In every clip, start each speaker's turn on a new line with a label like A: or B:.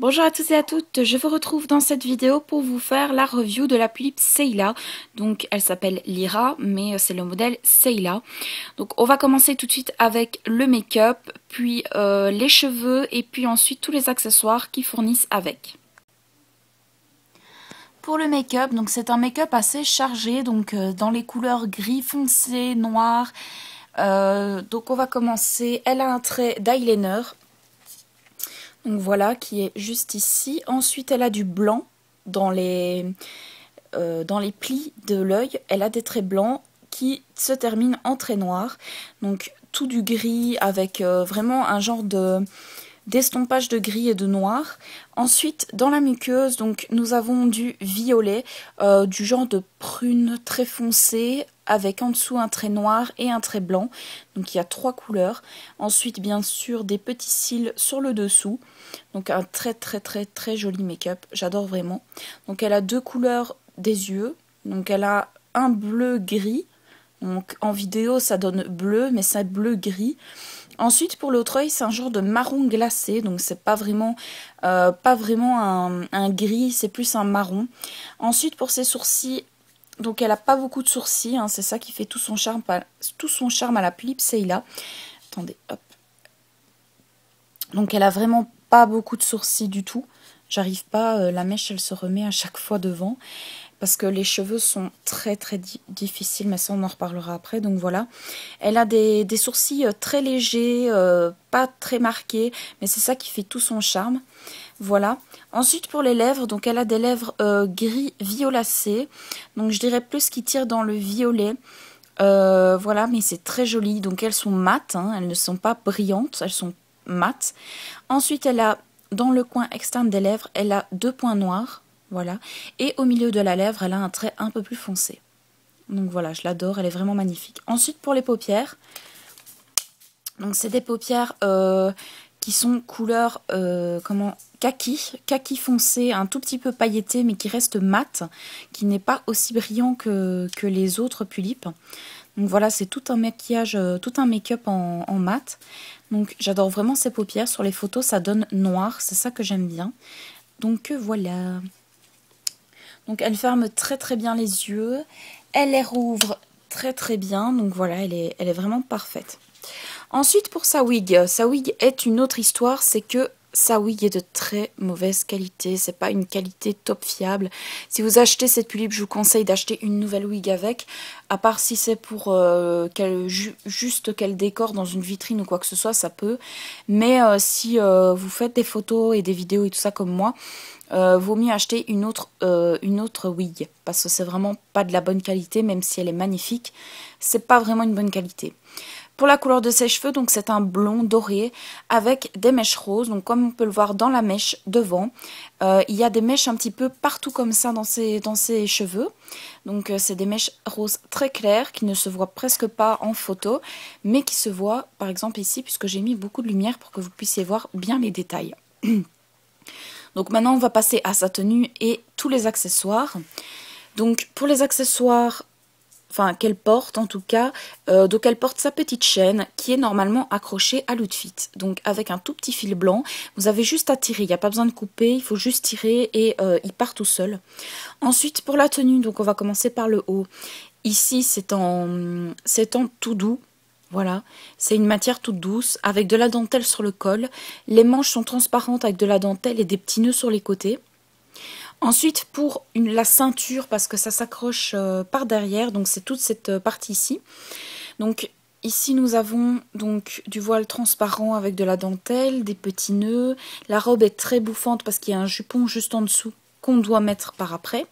A: Bonjour à tous et à toutes, je vous retrouve dans cette vidéo pour vous faire la review de la tulipe Seila. Donc elle s'appelle Lyra, mais c'est le modèle Seila. Donc on va commencer tout de suite avec le make-up, puis les cheveux et puis ensuite tous les accessoires qui fournissent avec. Pour le make-up, donc c'est un make-up assez chargé, donc dans les couleurs gris foncé, noir. Donc on va commencer, elle a un trait d'eyeliner. Donc voilà, qui est juste ici. Ensuite, elle a du blanc dans les plis de l'œil. Elle a des traits blancs qui se terminent en traits noirs. Donc tout du gris avec vraiment un genre d'estompage de gris et de noir. Ensuite, dans la muqueuse, donc nous avons du violet, du genre de prune très foncé, avec en dessous un trait noir et un trait blanc. Donc il y a 3 couleurs. Ensuite, bien sûr, des petits cils sur le dessous. Donc un très joli make-up. J'adore vraiment. Donc elle a 2 couleurs des yeux. Donc elle a un bleu gris. Donc en vidéo, ça donne bleu, mais c'est bleu gris. Ensuite, pour l'autre œil, c'est un genre de marron glacé, donc c'est pas vraiment un gris, c'est plus un marron. Ensuite, pour ses sourcils, donc elle a pas beaucoup de sourcils, hein, c'est ça qui fait tout son charme à la tulipe Seila. Attendez, hop. Donc elle a vraiment pas beaucoup de sourcils du tout. J'arrive pas, la mèche elle se remet à chaque fois devant. Parce que les cheveux sont très difficiles, mais ça on en reparlera après, donc voilà. Elle a des sourcils très légers, pas très marqués, mais c'est ça qui fait tout son charme. Voilà. Ensuite pour les lèvres, donc elle a des lèvres gris violacées, donc je dirais plus qui tirent dans le violet. Voilà, mais c'est très joli, donc elles sont mates, hein, elles ne sont pas brillantes, elles sont mates. Ensuite elle a, dans le coin externe des lèvres, elle a 2 points noirs. Voilà. Et au milieu de la lèvre, elle a un trait un peu plus foncé. Donc voilà, je l'adore, elle est vraiment magnifique. Ensuite, pour les paupières, donc c'est des paupières qui sont couleur kaki foncé, un tout petit peu pailleté, mais qui reste mat, qui n'est pas aussi brillant que les autres tulipes. Donc voilà, c'est tout un maquillage, tout un make-up en mat. Donc j'adore vraiment ces paupières. Sur les photos, ça donne noir, c'est ça que j'aime bien. Donc voilà. Donc elle ferme très bien les yeux, elle les rouvre très bien, donc voilà, elle est vraiment parfaite. Ensuite pour sa wig est une autre histoire, c'est que sa wig est de très mauvaise qualité, c'est pas une qualité top fiable. Si vous achetez cette tulipe, je vous conseille d'acheter une nouvelle wig avec, à part si c'est pour juste qu'elle décore dans une vitrine ou quoi que ce soit, ça peut. Mais si vous faites des photos et des vidéos et tout ça comme moi, vaut mieux acheter une autre wig, parce que c'est vraiment pas de la bonne qualité, même si elle est magnifique, c'est pas vraiment une bonne qualité. Pour la couleur de ses cheveux, donc c'est un blond doré avec des mèches roses. Donc comme on peut le voir dans la mèche devant, il y a des mèches un petit peu partout comme ça dans ses cheveux. Donc c'est des mèches roses très claires qui ne se voient presque pas en photo, mais qui se voient par exemple ici, puisque j'ai mis beaucoup de lumière pour que vous puissiez voir bien les détails. Donc maintenant on va passer à sa tenue et tous les accessoires. Donc pour les accessoires, enfin qu'elle porte en tout cas, donc elle porte sa petite chaîne qui est normalement accrochée à l'outfit. Donc avec un tout petit fil blanc, vous avez juste à tirer, il n'y a pas besoin de couper, il faut juste tirer et il part tout seul. Ensuite pour la tenue, donc on va commencer par le haut. Ici c'est en tout doux. Voilà, c'est une matière toute douce avec de la dentelle sur le col. Les manches sont transparentes avec de la dentelle et des petits nœuds sur les côtés. Ensuite, pour la ceinture, parce que ça s'accroche par derrière, donc c'est toute cette partie ici. Donc ici, nous avons donc du voile transparent avec de la dentelle, des petits nœuds. La robe est très bouffante parce qu'il y a un jupon juste en dessous qu'on doit mettre par après.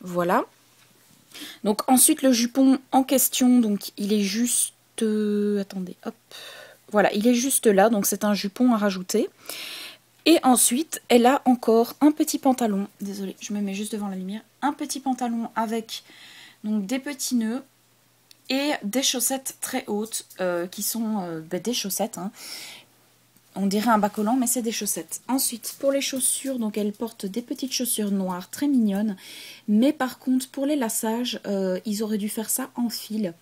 A: Voilà. Donc ensuite, le jupon en question, donc il est juste... attendez, hop. Voilà, il est juste là, donc c'est un jupon à rajouter. Et ensuite, elle a encore un petit pantalon. Désolée, je me mets juste devant la lumière. Un petit pantalon avec donc des petits nœuds et des chaussettes très hautes qui sont des chaussettes. Hein. On dirait un bas collant, mais c'est des chaussettes. Ensuite, pour les chaussures, donc elle porte des petites chaussures noires très mignonnes. Mais par contre, pour les lassages, ils auraient dû faire ça en fil.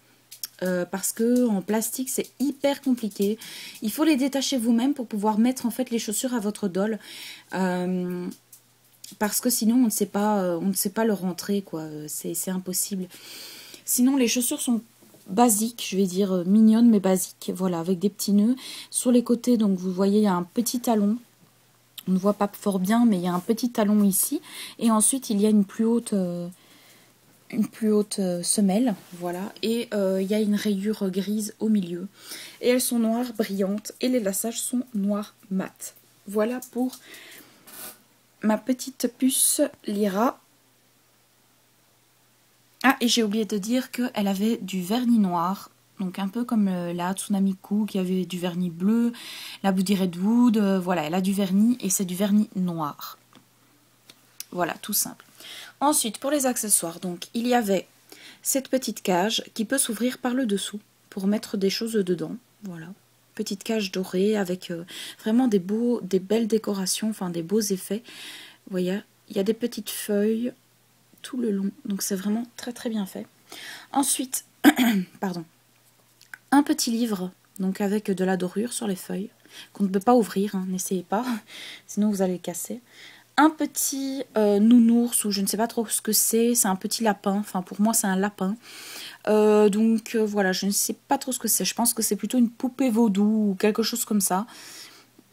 A: parce que en plastique c'est hyper compliqué. Il faut les détacher vous-même pour pouvoir mettre en fait les chaussures à votre dol. Parce que sinon on ne sait pas le rentrer, quoi. C'est impossible. Sinon les chaussures sont basiques, je vais dire mignonnes mais basiques. Voilà, avec des petits nœuds. Sur les côtés, donc vous voyez, il y a un petit talon. On ne voit pas fort bien, mais il y a un petit talon ici. Et ensuite, il y a une plus haute semelle. Voilà. Et il y a une rayure grise au milieu. Et elles sont noires brillantes. Et les lassages sont noirs mat. Voilà pour ma petite puce Lyra. Ah, et j'ai oublié de dire qu'elle avait du vernis noir. Donc un peu comme la Hatsune Miku qui avait du vernis bleu, la Buddy Redwood, voilà, elle a du vernis et c'est du vernis noir. Voilà, tout simple. Ensuite, pour les accessoires, donc il y avait cette petite cage qui peut s'ouvrir par le dessous pour mettre des choses dedans. Voilà, petite cage dorée avec vraiment des belles décorations, enfin des beaux effets. Vous voyez, il y a des petites feuilles tout le long, donc c'est vraiment très très bien fait. Ensuite, pardon. Un petit livre, donc avec de la dorure sur les feuilles, qu'on ne peut pas ouvrir, hein, n'essayez pas, sinon vous allez le casser. Un petit nounours, ou je ne sais pas trop ce que c'est un petit lapin, enfin pour moi c'est un lapin. Donc voilà, je ne sais pas trop ce que c'est, je pense que c'est plutôt une poupée vaudou ou quelque chose comme ça.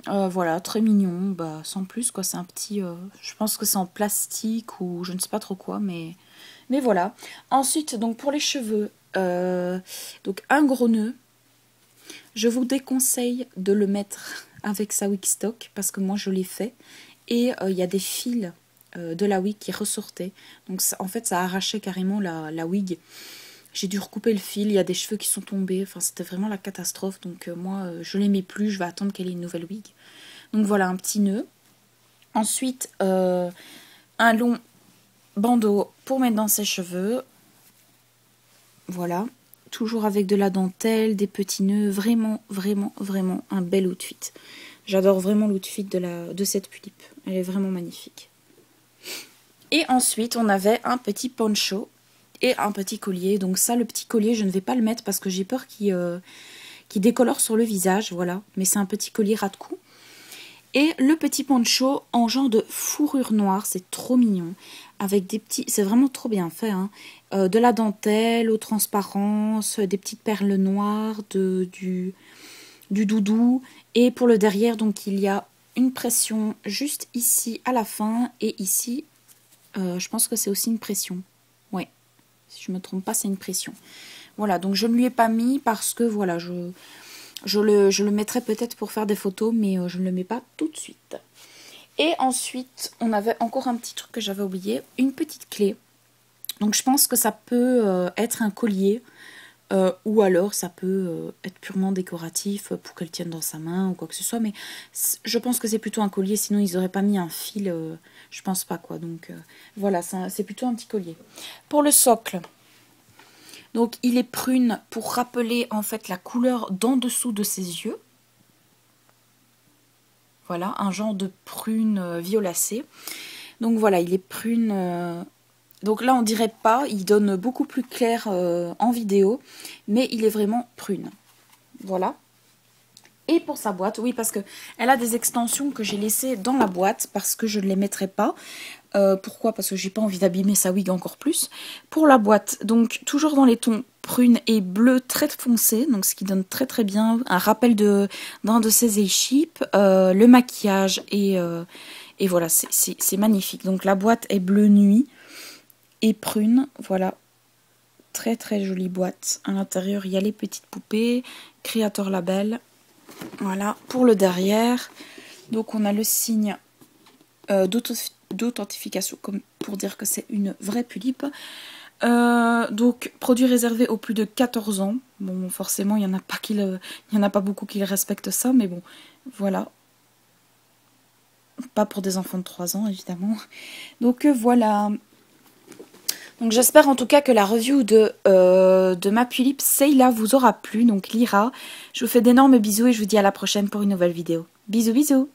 A: Voilà, très mignon, bah, sans plus quoi, c'est un petit, je pense que c'est en plastique ou je ne sais pas trop quoi, mais voilà. Ensuite, donc pour les cheveux, donc un gros nœud. Je vous déconseille de le mettre avec sa wig stock parce que moi je l'ai fait et il y a des fils de la wig qui ressortaient. Donc ça, en fait ça arrachait carrément la wig. J'ai dû recouper le fil, il y a des cheveux qui sont tombés, enfin c'était vraiment la catastrophe. Donc moi je ne les mets plus, je vais attendre qu'elle ait une nouvelle wig. Donc voilà, un petit nœud. Ensuite un long bandeau pour mettre dans ses cheveux. Voilà, toujours avec de la dentelle, des petits nœuds, vraiment, vraiment, vraiment un bel outfit. J'adore vraiment l'outfit de cette tulipe, elle est vraiment magnifique. Et ensuite, on avait un petit poncho et un petit collier. Donc ça, le petit collier, je ne vais pas le mettre parce que j'ai peur qu'il décolore sur le visage, voilà. Mais c'est un petit collier ras de cou. Et le petit poncho en genre de fourrure noire, c'est trop mignon. Avec des petits, c'est vraiment trop bien fait, hein. De la dentelle aux transparences, des petites perles noires, du doudou. Et pour le derrière, donc il y a une pression juste ici à la fin. Et ici, je pense que c'est aussi une pression. Ouais, si je ne me trompe pas, c'est une pression. Voilà, donc je ne lui ai pas mis parce que voilà, je le mettrai peut-être pour faire des photos, mais je ne le mets pas tout de suite. Et ensuite, on avait encore un petit truc que j'avais oublié, une petite clé. Donc je pense que ça peut être un collier, ou alors ça peut être purement décoratif pour qu'elle tienne dans sa main ou quoi que ce soit. Mais je pense que c'est plutôt un collier, sinon ils n'auraient pas mis un fil, je pense pas quoi. Donc voilà, c'est plutôt un petit collier. Pour le socle, donc il est prune pour rappeler en fait la couleur d'en dessous de ses yeux. Voilà, un genre de prune violacée. Donc voilà, il est prune. Donc là on dirait pas, il donne beaucoup plus clair en vidéo, mais il est vraiment prune. Voilà. Et pour sa boîte, oui, parce que elle a des extensions que j'ai laissées dans la boîte parce que je ne les mettrai pas. Pourquoi? Parce que j'ai pas envie d'abîmer sa wig encore plus. Pour la boîte, donc toujours dans les tons prune et bleu très foncé, donc ce qui donne très très bien un rappel d'un de ses échippes, le maquillage et voilà, c'est magnifique. Donc la boîte est bleu nuit et prune, voilà, très très jolie boîte. À l'intérieur il y a les petites poupées, Creator Label. Voilà, pour le derrière, donc on a le signe d'authentification comme pour dire que c'est une vraie tulipe. Donc produit réservé aux plus de 14 ans. Bon, forcément il n'y en a pas beaucoup qui respectent ça, mais bon, voilà. Pas pour des enfants de 3 ans évidemment. Donc voilà. Donc j'espère en tout cas que la review de ma tulipe Seila vous aura plu. Donc Lyra, je vous fais d'énormes bisous et je vous dis à la prochaine pour une nouvelle vidéo. Bisous bisous.